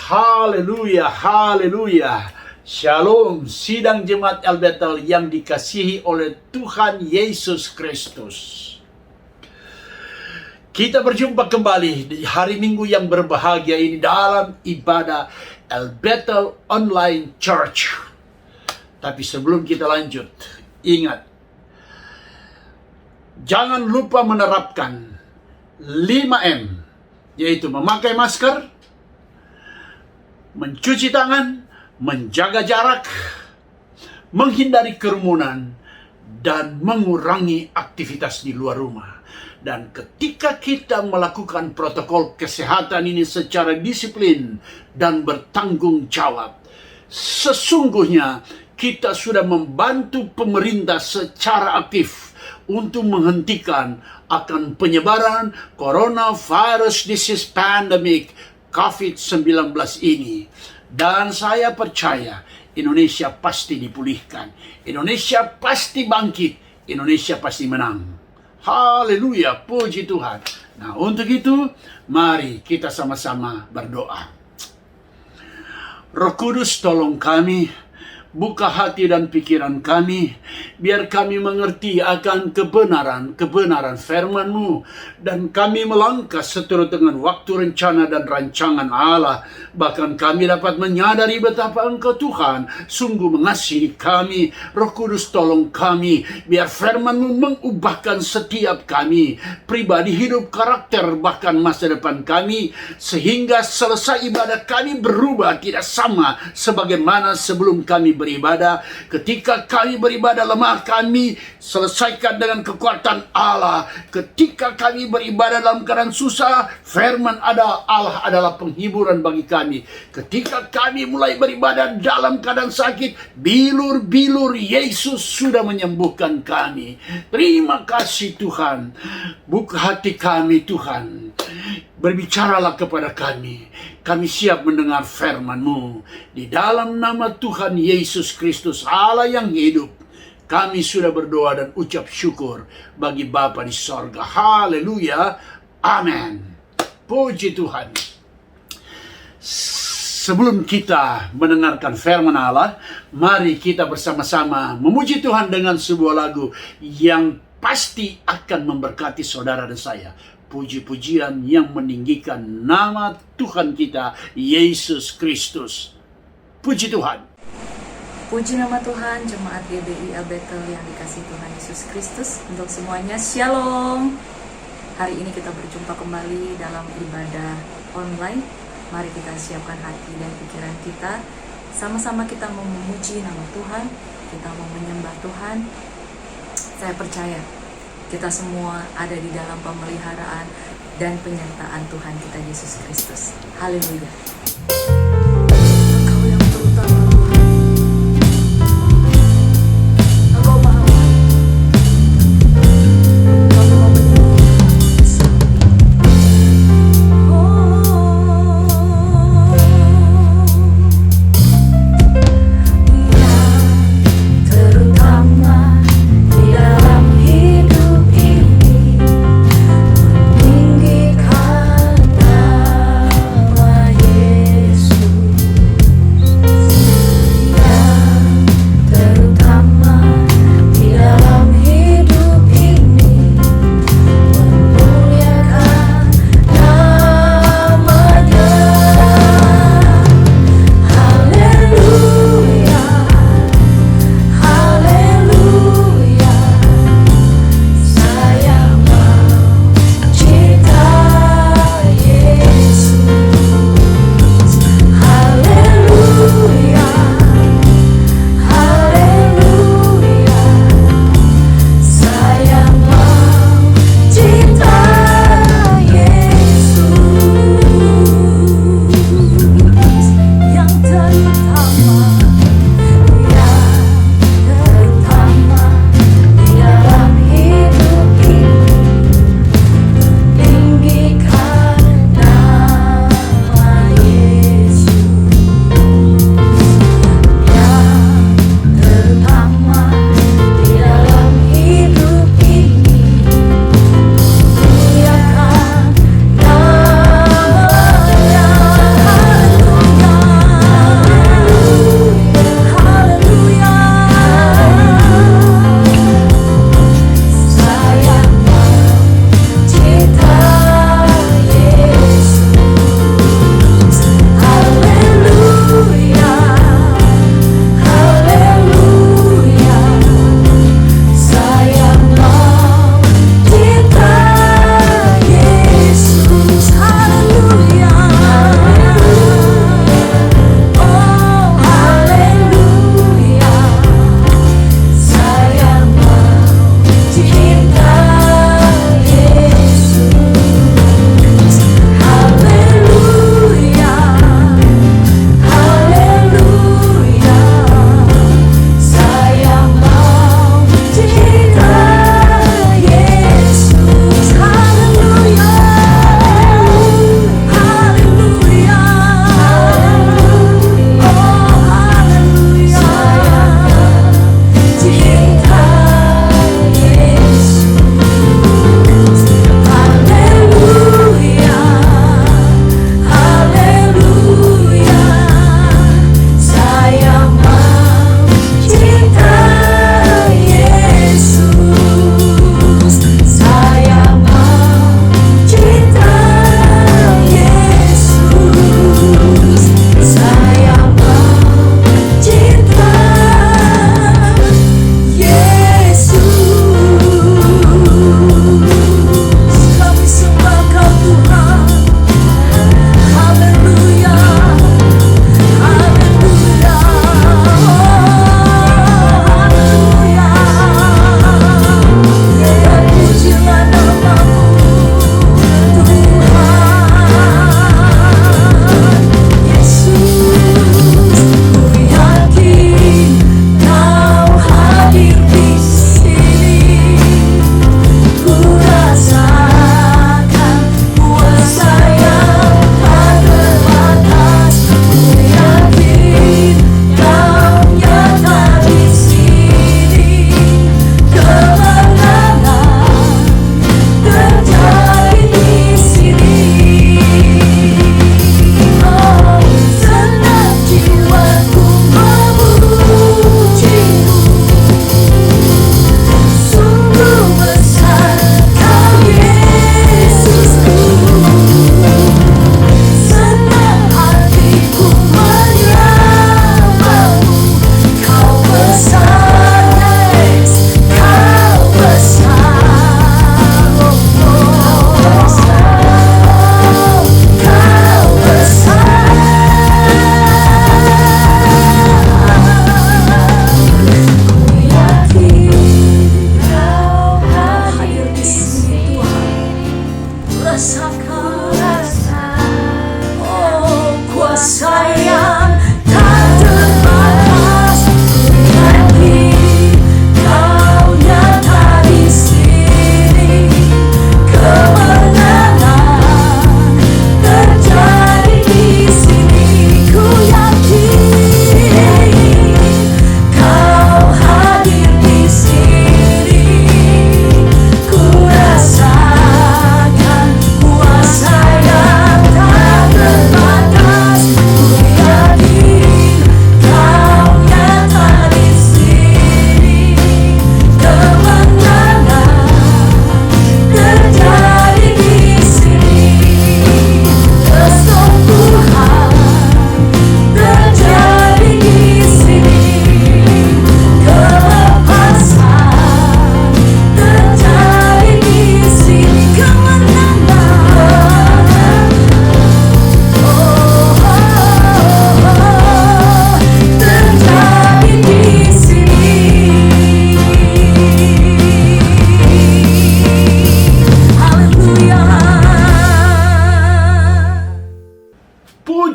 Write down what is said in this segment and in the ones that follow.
Haleluya, haleluya. Shalom, sidang jemaat El Bethel yang dikasihi oleh Tuhan Yesus Kristus. Kita berjumpa kembali di hari Minggu yang berbahagia ini dalam ibadah El Bethel Online Church. Tapi sebelum kita lanjut, ingat, jangan lupa menerapkan 5M, yaitu memakai masker, mencuci tangan, menjaga jarak, menghindari kerumunan, dan mengurangi aktivitas di luar rumah. Dan ketika kita melakukan protokol kesehatan ini secara disiplin dan bertanggung jawab, sesungguhnya kita sudah membantu pemerintah secara aktif untuk menghentikan akan penyebaran coronavirus disease pandemic COVID-19 ini. Dan saya percaya Indonesia pasti dipulihkan, Indonesia pasti bangkit, Indonesia pasti menang. Haleluya, puji Tuhan. Nah, untuk itu mari kita sama-sama berdoa. Roh Kudus, tolong kami, buka hati dan pikiran kami, biar kami mengerti akan kebenaran firman-Mu, dan kami melangkah seturut dengan waktu, rencana, dan rancangan Allah. Bahkan kami dapat menyadari betapa Engkau Tuhan sungguh mengasihi kami. Roh Kudus, tolong kami, biar firman-Mu mengubahkan setiap kami, pribadi, hidup, karakter, bahkan masa depan kami, sehingga selesai ibadah kami berubah tidak sama sebagaimana sebelum kami beribadah. Ketika kami beribadah lemah, kami selesaikan dengan kekuatan Allah. Ketika kami beribadah dalam keadaan susah, firman Allah adalah penghiburan bagi kami. Ketika kami mulai beribadah dalam keadaan sakit, bilur-bilur Yesus sudah menyembuhkan kami. Terima kasih Tuhan. Buka hati kami Tuhan. Berbicaralah kepada kami. Kami siap mendengar firman-Mu. Di dalam nama Tuhan Yesus Kristus, Allah yang hidup, kami sudah berdoa dan ucap syukur bagi Bapa di sorga. Haleluya. Amin. Puji Tuhan. Sebelum kita mendengarkan firman Allah, mari kita bersama-sama memuji Tuhan dengan sebuah lagu yang pasti akan memberkati saudara dan saya. Puji-pujian yang meninggikan nama Tuhan kita, Yesus Kristus. Puji Tuhan. Puji nama Tuhan, jemaat GBI El Bethel yang dikasihi Tuhan Yesus Kristus. Untuk semuanya, Shalom. Hari ini kita berjumpa kembali dalam ibadah online. Mari kita siapkan hati dan pikiran kita. Sama-sama kita mau memuji nama Tuhan, kita mau menyembah Tuhan. Saya percaya kita semua ada di dalam pemeliharaan dan penyertaan Tuhan kita Yesus Kristus. Haleluya. Engkau yang terutama Tuhan. Engkau Maha Baik. Kami mau menyembah Yesus. Yesus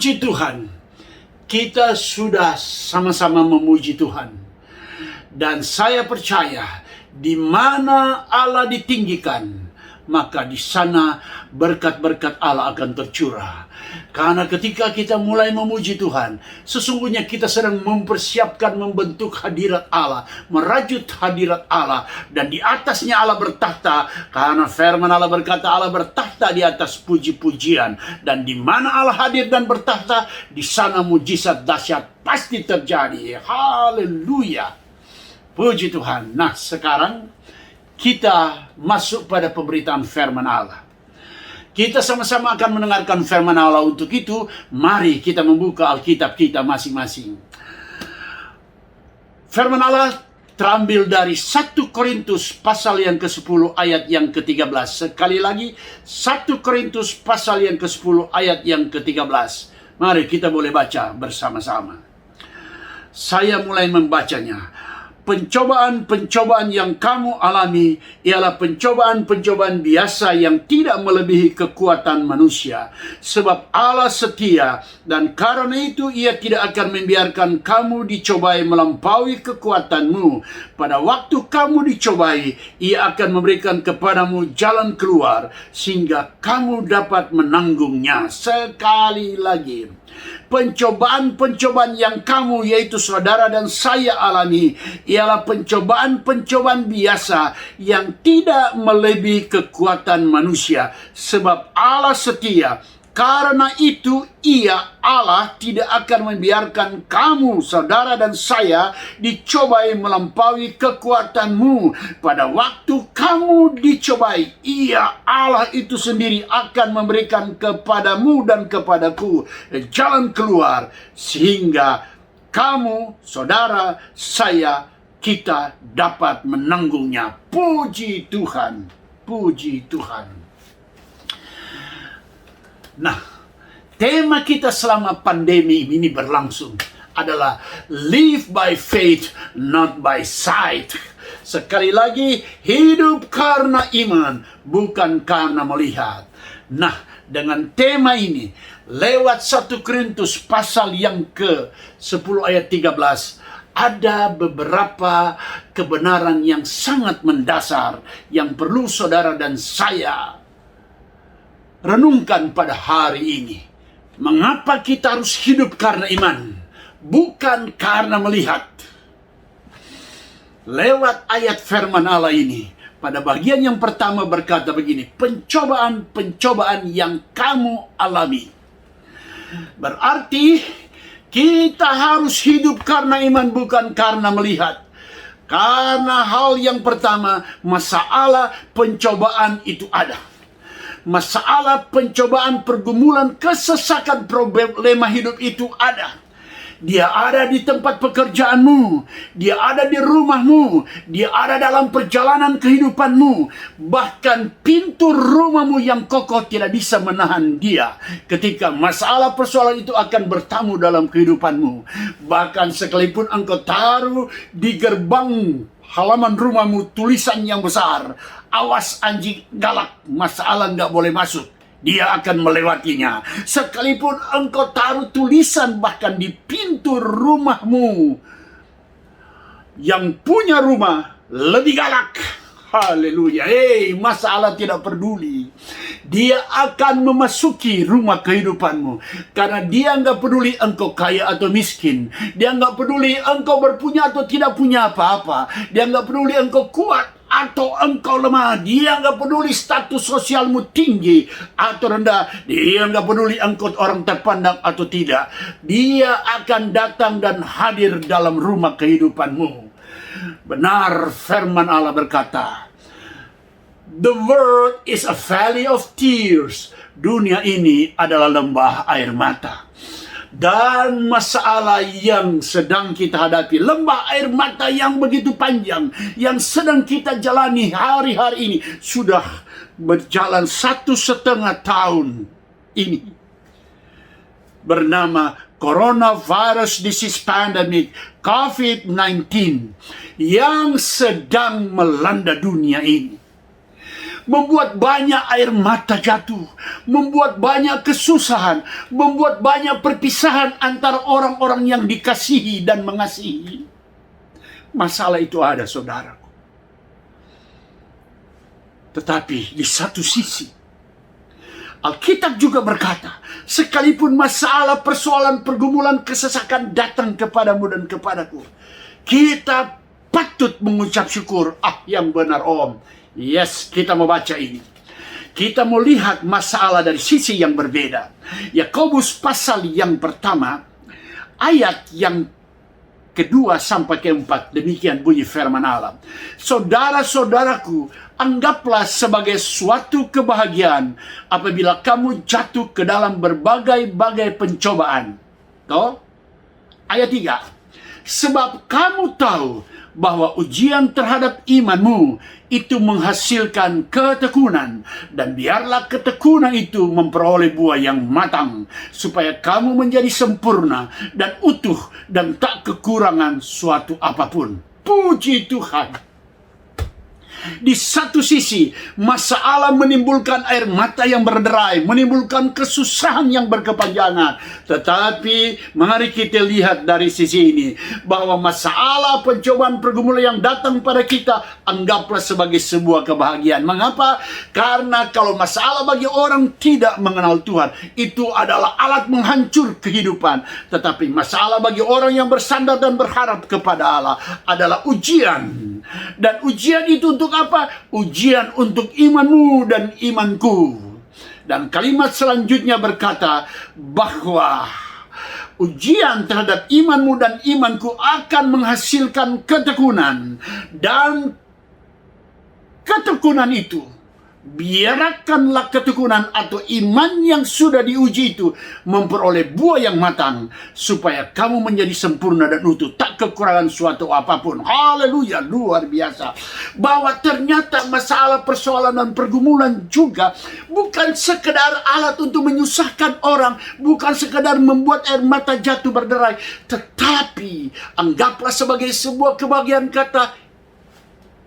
Puji Tuhan, kita sudah sama-sama memuji Tuhan. Dan saya percaya, di mana Allah ditinggikan, maka di sana berkat-berkat Allah akan tercurah. Karena ketika kita mulai memuji Tuhan, sesungguhnya kita sedang mempersiapkan membentuk hadirat Allah, merajut hadirat Allah, dan di atasnya Allah bertahta. Karena firman Allah berkata, Allah bertahta di atas puji-pujian, dan di mana Allah hadir dan bertahta, di sana mujizat dahsyat pasti terjadi. Haleluya, puji Tuhan. Nah, sekarang kita masuk pada pemberitaan firman Allah. Kita sama-sama akan mendengarkan firman Allah. Untuk itu, mari kita membuka Alkitab kita masing-masing. Firman Allah terambil dari 1 Korintus pasal yang ke-10 ayat yang ke-13. Sekali lagi, 1 Korintus pasal yang ke-10 ayat yang ke-13. Mari kita boleh baca bersama-sama. Saya mulai membacanya. Pencobaan-pencobaan yang kamu alami ialah pencobaan-pencobaan biasa yang tidak melebihi kekuatan manusia. Sebab Allah setia, dan karena itu Ia tidak akan membiarkan kamu dicobai melampaui kekuatanmu. Pada waktu kamu dicobai, Ia akan memberikan kepadamu jalan keluar, sehingga kamu dapat menanggungnya. Sekali lagi, pencobaan-pencobaan yang kamu, yaitu saudara dan saya, alami ialah pencobaan-pencobaan biasa yang tidak melebihi kekuatan manusia. Sebab Allah setia, karena itu Ia, Allah, tidak akan membiarkan kamu, saudara dan saya, dicobai melampaui kekuatanmu. Pada waktu kamu dicobai, Ia, Allah itu sendiri akan memberikan kepadamu dan kepadaku jalan keluar, sehingga kamu, saudara, saya, kita dapat menanggungnya. Puji Tuhan, puji Tuhan. Nah, tema kita selama pandemi ini berlangsung adalah live by faith, not by sight. Sekali lagi, hidup karena iman, bukan karena melihat. Nah, dengan tema ini, lewat 1 Korintus pasal yang ke-10 ayat 13, ada beberapa kebenaran yang sangat mendasar yang perlu saudara dan saya renungkan pada hari ini. Mengapa kita harus hidup karena iman, bukan karena melihat? Lewat ayat firman Allah ini, pada bagian yang pertama berkata begini, pencobaan-pencobaan yang kamu alami. Berarti kita harus hidup karena iman, bukan karena melihat. Karena hal yang pertama, masalah pencobaan itu ada. Masalah, pencobaan, pergumulan, kesesakan, problema hidup itu ada. Dia ada di tempat pekerjaanmu, dia ada di rumahmu, dia ada dalam perjalanan kehidupanmu. Bahkan pintu rumahmu yang kokoh tidak bisa menahan dia ketika masalah persoalan itu akan bertamu dalam kehidupanmu. Bahkan sekalipun engkau taruh di gerbang halaman rumahmu tulisan yang besar, awas anjing galak, masalah nggak boleh masuk, dia akan melewatinya. Sekalipun engkau taruh tulisan bahkan di pintu rumahmu, yang punya rumah lebih galak, haleluya, masalah tidak peduli. Dia akan memasuki rumah kehidupanmu. Karena dia nggak peduli engkau kaya atau miskin. Dia nggak peduli engkau berpunya atau tidak punya apa-apa. Dia nggak peduli engkau kuat atau engkau lemah. Dia nggak peduli status sosialmu tinggi atau rendah. Dia nggak peduli engkau orang terpandang atau tidak. Dia akan datang dan hadir dalam rumah kehidupanmu. Benar firman Allah berkata, the world is a valley of tears. Dunia ini adalah lembah air mata. Dan masalah yang sedang kita hadapi, lembah air mata yang begitu panjang, yang sedang kita jalani hari-hari ini, sudah berjalan 1,5 tahun ini, bernama Coronavirus Disease Pandemic, COVID-19, yang sedang melanda dunia ini. membuat banyak air mata jatuh, membuat banyak kesusahan, membuat banyak perpisahan antara orang-orang yang dikasihi dan mengasihi. Masalah itu ada, saudaraku. Tetapi di satu sisi, Alkitab juga berkata, sekalipun masalah, persoalan, pergumulan, kesesakan datang kepadamu dan kepadaku, kita patut mengucap syukur. Yang benar, Om. Yes, kita mau baca ini. Kita mau lihat masalah dari sisi yang berbeda. Yakobus pasal yang pertama, ayat yang kedua sampai keempat, demikian bunyi firman Allah. Saudara-saudaraku, anggaplah sebagai suatu kebahagiaan apabila kamu jatuh ke dalam berbagai-bagai pencobaan. Toh? Ayat 3. Sebab kamu tahu bahwa ujian terhadap imanmu itu menghasilkan ketekunan, dan biarlah ketekunan itu memperoleh buah yang matang, supaya kamu menjadi sempurna dan utuh dan tak kekurangan suatu apapun. Puji Tuhan. Di satu sisi, masalah menimbulkan air mata yang berderai, menimbulkan kesusahan yang berkepanjangan. Tetapi mari kita lihat dari sisi ini, bahwa masalah, pencobaan, pergumulan yang datang pada kita, anggaplah sebagai sebuah kebahagiaan. Mengapa? Karena kalau masalah bagi orang tidak mengenal Tuhan, itu adalah alat menghancur kehidupan. Tetapi masalah bagi orang yang bersandar dan berharap kepada Allah adalah ujian. Dan ujian itu untuk apa? Ujian untuk imanmu dan imanku. Dan kalimat selanjutnya berkata bahwa ujian terhadap imanmu dan imanku akan menghasilkan ketekunan. Dan ketekunan itu, biarkanlah ketekunan atau iman yang sudah diuji itu memperoleh buah yang matang, supaya kamu menjadi sempurna dan utuh, tak kekurangan suatu apapun. Haleluya, luar biasa. Bahwa ternyata masalah, persoalan, dan pergumulan juga bukan sekedar alat untuk menyusahkan orang, bukan sekedar membuat air mata jatuh berderai, tetapi anggaplah sebagai sebuah kebahagiaan. Kata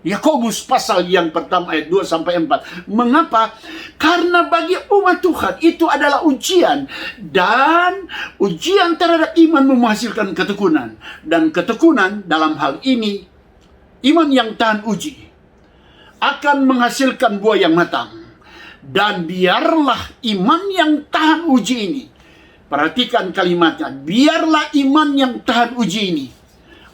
Yakobus pasal yang pertama ayat 2 sampai 4. Mengapa? Karena bagi umat Tuhan itu adalah ujian, dan ujian terhadap iman menghasilkan ketekunan, dan ketekunan dalam hal ini iman yang tahan uji akan menghasilkan buah yang matang. Dan biarlah iman yang tahan uji ini, perhatikan kalimatnya, biarlah iman yang tahan uji ini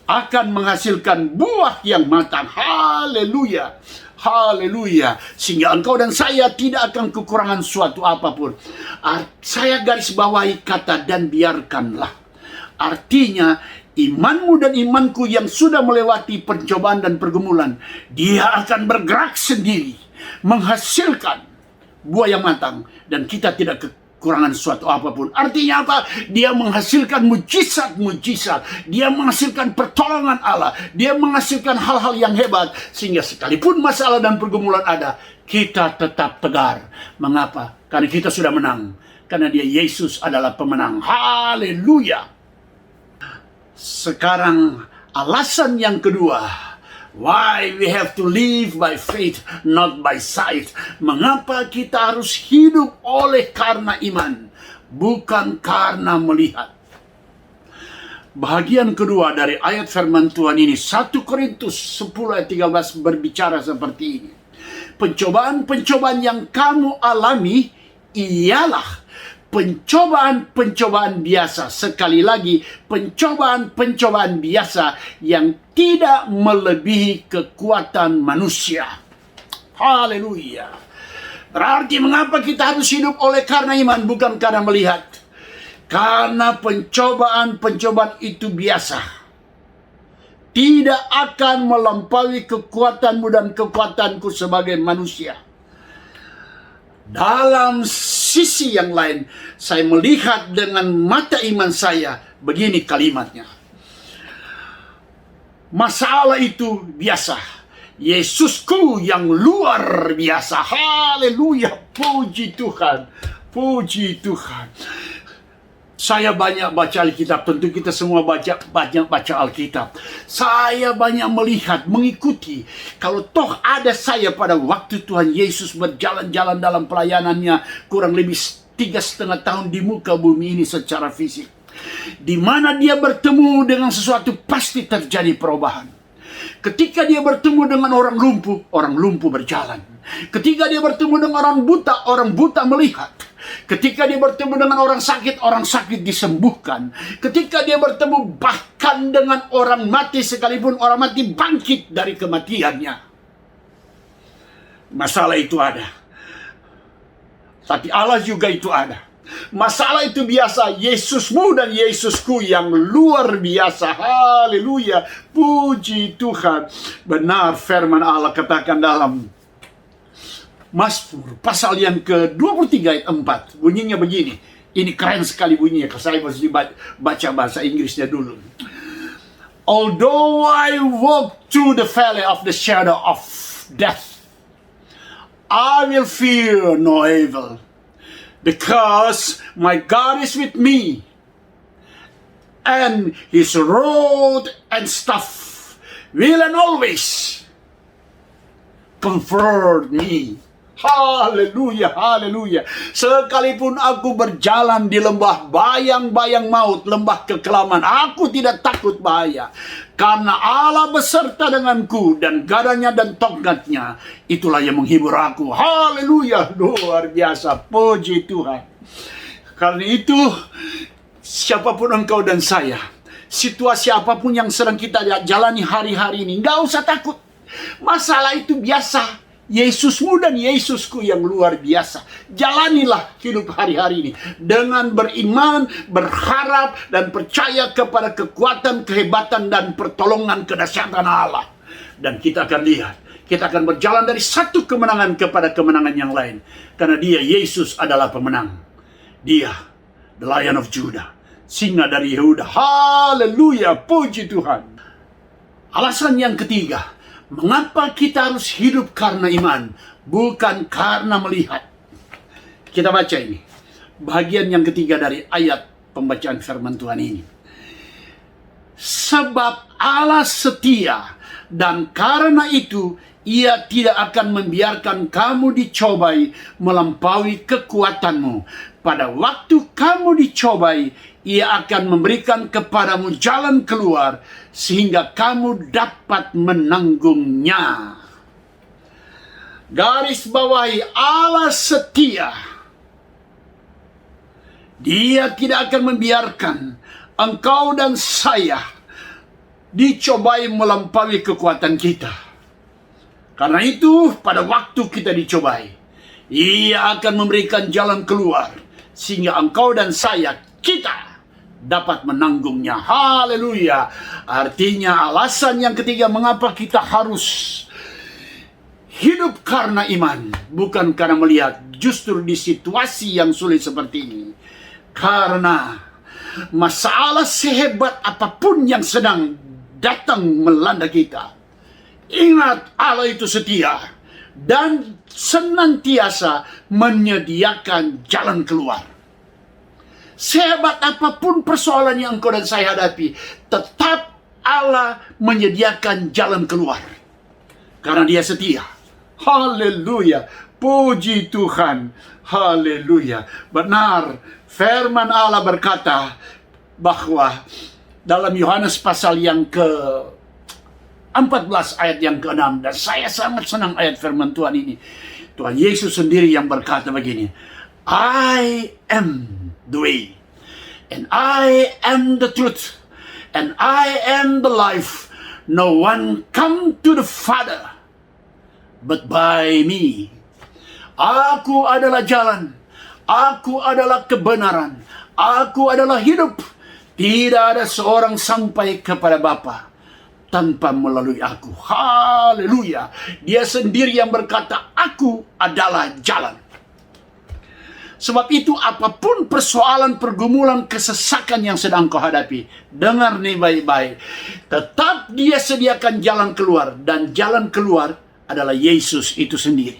akan menghasilkan buah yang matang. Haleluya, haleluya. Sehingga engkau dan saya tidak akan kekurangan suatu apapun. Saya garis bawahi kata "dan biarkanlah". Artinya, imanmu dan imanku yang sudah melewati pencobaan dan pergumulan, dia akan bergerak sendiri, menghasilkan buah yang matang, dan kita tidak kekurangan suatu apapun. Artinya apa? Dia menghasilkan mujizat-mujizat. Dia menghasilkan pertolongan Allah. Dia menghasilkan hal-hal yang hebat. Sehingga sekalipun masalah dan pergumulan ada, kita tetap tegar. Mengapa? Karena kita sudah menang. Karena dia, Yesus, adalah pemenang. Haleluya. Sekarang alasan yang kedua, why we have to live by faith, not by sight. Mengapa kita harus hidup oleh karena iman, bukan karena melihat. Bahagian kedua dari ayat firman Tuhan ini, 1 Korintus 10 ayat 13 berbicara seperti ini. Pencobaan-pencobaan yang kamu alami ialah pencobaan-pencobaan biasa. Sekali lagi, pencobaan-pencobaan biasa yang tidak melebihi kekuatan manusia. Haleluya. Berarti mengapa kita harus hidup oleh karena iman, bukan karena melihat? Karena pencobaan-pencobaan itu biasa, tidak akan melampaui kekuatanmu dan kekuatanku sebagai manusia. Dalam sisi yang lain, saya melihat dengan mata iman saya, begini kalimatnya. Masalah itu biasa. Yesusku yang luar biasa. Haleluya, puji Tuhan. Puji Tuhan. Saya banyak baca Alkitab, tentu kita semua banyak baca Alkitab. Saya banyak melihat, mengikuti. Kalau toh ada saya pada waktu Tuhan Yesus berjalan-jalan dalam pelayanannya kurang lebih 3,5 tahun di muka bumi ini secara fisik. Di mana dia bertemu dengan sesuatu pasti terjadi perubahan. Ketika dia bertemu dengan orang lumpuh berjalan. Ketika dia bertemu dengan orang buta melihat. Ketika dia bertemu dengan orang sakit disembuhkan. Ketika dia bertemu bahkan dengan orang mati, sekalipun orang mati bangkit dari kematiannya. Masalah itu ada. Tapi Allah juga itu ada. Masalah itu biasa, Yesusmu dan Yesusku yang luar biasa. Haleluya, puji Tuhan. Benar firman Allah katakan dalam Mazmur pasal yang ke-23 ayat 4. Bunyinya begini. Ini keren sekali bunyinya, kalau saya harus baca bahasa Inggrisnya dulu. Although I walk through the valley of the shadow of death, I will fear no evil, because my God is with me, and his rod and staff will and always comfort me. Haleluya, haleluya. Sekalipun aku berjalan di lembah bayang-bayang maut, lembah kekelaman, aku tidak takut bahaya. Karena Allah beserta denganku, dan gadanya dan tongkatnya, itulah yang menghibur aku. Haleluya, luar biasa, puji Tuhan. Karena itu, siapapun engkau dan saya, situasi apapun yang sedang kita jalani hari-hari ini, nggak usah takut. Masalah itu biasa. Yesusmu dan Yesusku yang luar biasa. Jalanilah hidup hari-hari ini dengan beriman, berharap, dan percaya kepada kekuatan, kehebatan, dan pertolongan kedahsyatan Allah. Dan kita akan lihat, kita akan berjalan dari satu kemenangan kepada kemenangan yang lain. Karena dia, Yesus, adalah pemenang. Dia, the Lion of Judah, singa dari Yehuda. Haleluya, puji Tuhan. Alasan yang ketiga, mengapa kita harus hidup karena iman, bukan karena melihat. Kita baca ini, bagian yang ketiga dari ayat pembacaan firman Tuhan ini. Sebab Allah setia, dan karena itu Ia tidak akan membiarkan kamu dicobai melampaui kekuatanmu. Pada waktu kamu dicobai, Ia akan memberikan kepadamu jalan keluar, sehingga kamu dapat menanggungnya. Garis bawahi, Allah setia. Dia tidak akan membiarkan engkau dan saya dicobai melampaui kekuatan kita. Karena itu, pada waktu kita dicobai, Ia akan memberikan jalan keluar, sehingga engkau dan saya, kita dapat menanggungnya. Haleluya. Artinya alasan yang ketiga mengapa kita harus hidup karena iman, bukan karena melihat. Justru di situasi yang sulit seperti ini, karena masalah sehebat apapun yang sedang datang melanda kita, ingat Allah itu setia dan senantiasa menyediakan jalan keluar. Sehebat apapun persoalan yang engkau dan saya hadapi, tetap Allah menyediakan jalan keluar. Karena dia setia. Haleluya. Puji Tuhan. Haleluya. Benar. Firman Allah berkata bahwa dalam Yohanes pasal yang ke-14 ayat yang ke-6. Dan saya sangat senang ayat firman Tuhan ini. Tuhan Yesus sendiri yang berkata begini. I am the way, and I am the truth, and I am the life. No one come to the Father but by me. Aku adalah jalan, aku adalah kebenaran, aku adalah hidup. Tidak ada seorang sampai kepada Bapa tanpa melalui aku. Haleluya. Dia sendiri yang berkata, aku adalah jalan. Sebab itu apapun persoalan, pergumulan, kesesakan yang sedang kau hadapi, dengar nih baik-baik. Tetap dia sediakan jalan keluar. Dan jalan keluar adalah Yesus itu sendiri.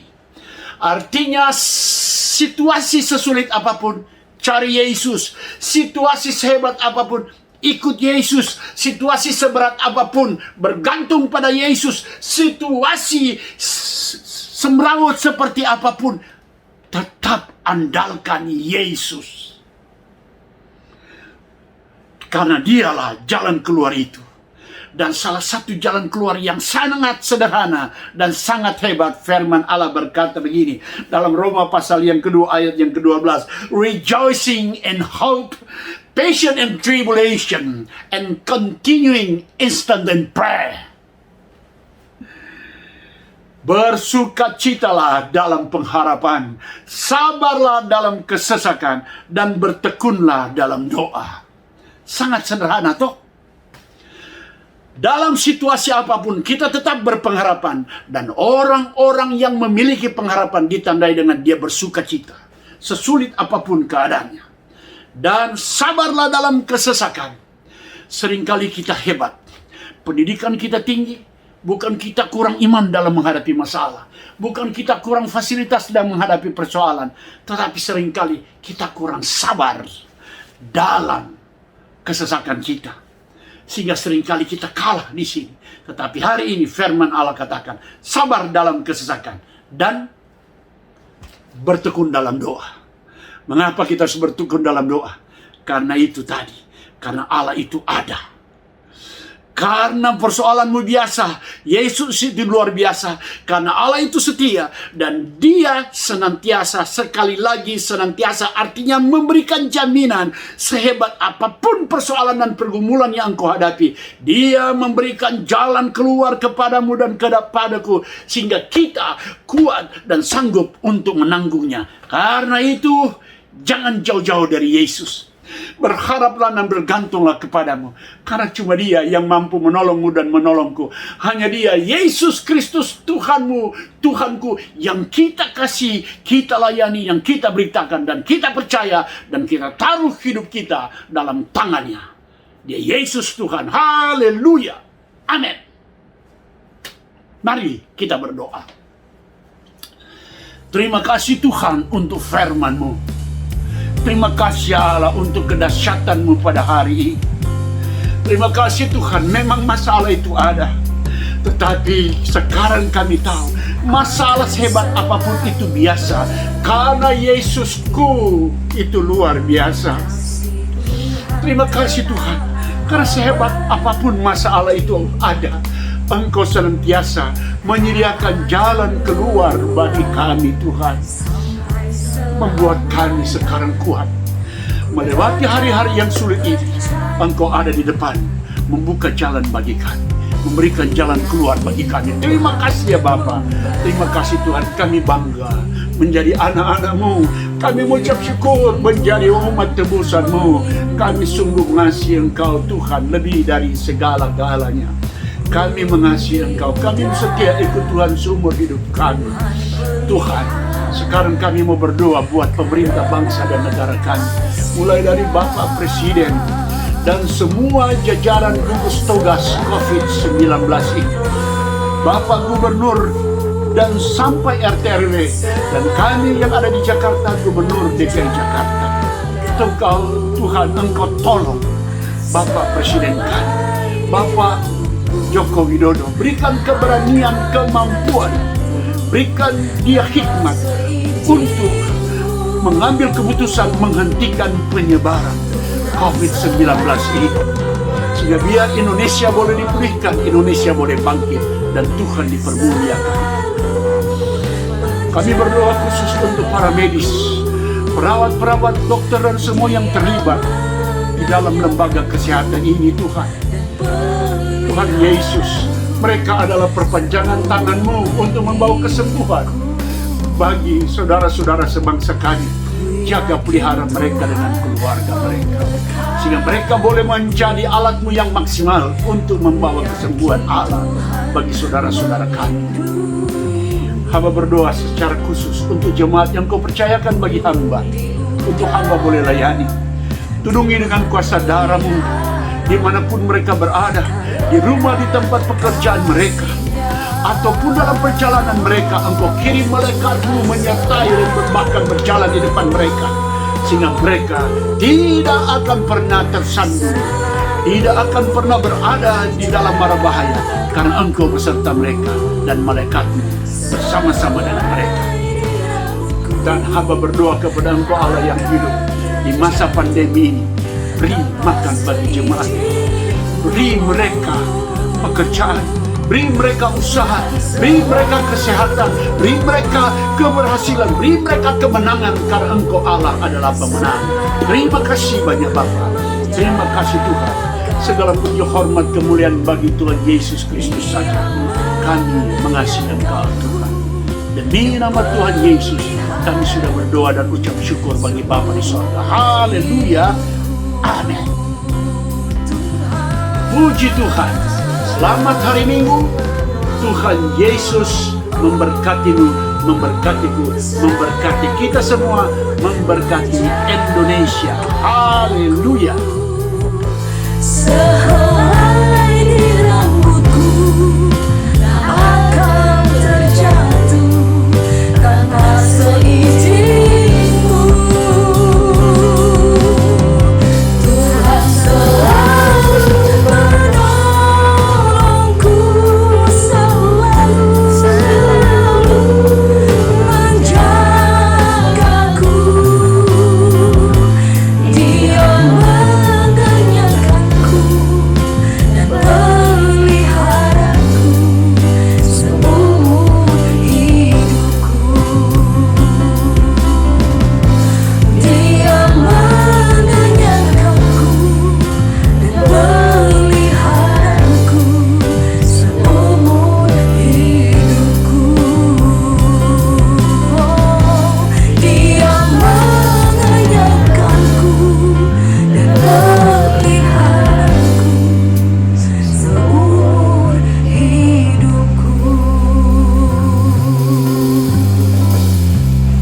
Artinya situasi sesulit apapun, cari Yesus. Situasi sehebat apapun, ikut Yesus. Situasi seberat apapun, bergantung pada Yesus. Situasi semrawut seperti apapun, tetap andalkan Yesus. Karena dialah jalan keluar itu. Dan salah satu jalan keluar yang sangat sederhana dan sangat hebat, firman Allah berkata begini dalam Roma pasal yang kedua ayat yang ke-12, rejoicing in hope, patient in tribulation, and continuing instant in prayer. Bersukacitalah dalam pengharapan, sabarlah dalam kesesakan, dan bertekunlah dalam doa. Sangat sederhana toh. Dalam situasi apapun kita tetap berpengharapan, dan orang-orang yang memiliki pengharapan ditandai dengan dia bersukacita sesulit apapun keadaannya, dan sabarlah dalam kesesakan. Seringkali kita hebat, pendidikan kita tinggi, bukan kita kurang iman dalam menghadapi masalah, bukan kita kurang fasilitas dalam menghadapi persoalan, tetapi seringkali kita kurang sabar dalam kesesakan kita. Sehingga seringkali kita kalah di sini. Tetapi hari ini firman Allah katakan, sabar dalam kesesakan dan bertekun dalam doa. Mengapa kita harus bertekun dalam doa? Karena itu tadi. Karena Allah itu ada. Karena persoalanmu biasa, Yesus itu luar biasa. Karena Allah itu setia, dan dia senantiasa, sekali lagi senantiasa, artinya memberikan jaminan. Sehebat apapun persoalan dan pergumulan yang engkau hadapi, dia memberikan jalan keluar kepadamu dan kepadaku, sehingga kita kuat dan sanggup untuk menanggungnya. Karena itu jangan jauh-jauh dari Yesus. Berharaplah dan bergantunglah kepadamu, karena cuma dia yang mampu menolongmu dan menolongku. Hanya dia, Yesus Kristus, Tuhanmu, Tuhanku, yang kita kasih, kita layani, yang kita beritakan, dan kita percaya, dan kita taruh hidup kita dalam tangannya. Dia Yesus Tuhan. Haleluya. Amin. Mari kita berdoa. Terima kasih Tuhan untuk firman-Mu. Terima kasih Allah untuk kedahsyatan-Mu pada hari ini. Terima kasih Tuhan, memang masalah itu ada. Tetapi sekarang kami tahu, masalah sehebat apapun itu biasa. Karena Yesusku itu luar biasa. Terima kasih Tuhan, karena sehebat apapun masalah itu ada, Engkau senantiasa menyediakan jalan keluar bagi kami Tuhan. Membuat kami sekarang kuat melewati hari-hari yang sulit ini. Engkau ada di depan, membuka jalan bagi kami, memberikan jalan keluar bagi kami. Terima kasih ya Bapa. Terima kasih Tuhan, kami bangga menjadi anak-anak-Mu. Kami mengucap syukur menjadi umat tebusan-Mu. Kami sungguh mengasihi Engkau Tuhan lebih dari segala-galanya. Kami mengasihi Engkau, kami setia ikut Tuhan seumur hidup kami. Tuhan, sekarang kami mau berdoa buat pemerintah bangsa dan negara kami. Mulai dari Bapak Presiden dan semua jajaran gugus tugas COVID-19 ini. Bapak Gubernur dan sampai RT/RW, dan kami yang ada di Jakarta, Gubernur DKI Jakarta. Tuhan, Engkau tolong Bapak Presiden kami, Bapak Joko Widodo. Berikan keberanian, kemampuan, berikan dia hikmat untuk mengambil keputusan menghentikan penyebaran COVID-19 ini. Sehingga biar Indonesia boleh dipulihkan, Indonesia boleh bangkit, dan Tuhan dipermuliakan. Kami berdoa khusus untuk para medis, perawat-perawat, dokter, dan semua yang terlibat di dalam lembaga kesehatan ini Tuhan. Tuhan Yesus, mereka adalah perpanjangan tangan-Mu untuk membawa kesembuhan bagi saudara-saudara sebangsa kami. Jaga pelihara mereka dengan keluarga mereka, sehingga mereka boleh menjadi alat-Mu yang maksimal untuk membawa kesembuhan Allah bagi saudara-saudara kami. Hamba berdoa secara khusus untuk jemaat yang Kau percayakan bagi hamba, untuk hamba boleh layani. Tudungi dengan kuasa darah-Mu dimanapun mereka berada, di rumah, di tempat pekerjaan mereka, ataupun dalam perjalanan mereka. Engkau kirim malaikat-Mu menyertai dan bahkan berjalan di depan mereka. sehingga mereka tidak akan pernah tersandung, tidak akan pernah berada di dalam mara bahaya, karena Engkau beserta mereka dan malaikat-Mu bersama-sama dengan mereka. Dan hamba berdoa kepada Engkau Allah yang hidup di masa pandemi ini, beri makan bagi jemaat, beri mereka pekerjaan, beri mereka usaha, beri mereka kesehatan, beri mereka keberhasilan, beri mereka kemenangan, karena Engkau Allah adalah pemenang. Terima kasih banyak Bapa, terima kasih Tuhan. Segala puji hormat kemuliaan bagi Tuhan Yesus Kristus saja. Kami mengasihi Engkau Tuhan. Demi nama Tuhan Yesus kami sudah berdoa dan ucap syukur bagi Bapa di sorga. Haleluya, amin. Puji Tuhan. Selamat hari Minggu. Tuhan Yesus memberkatimu, memberkatiku, memberkati kita semua, memberkati Indonesia.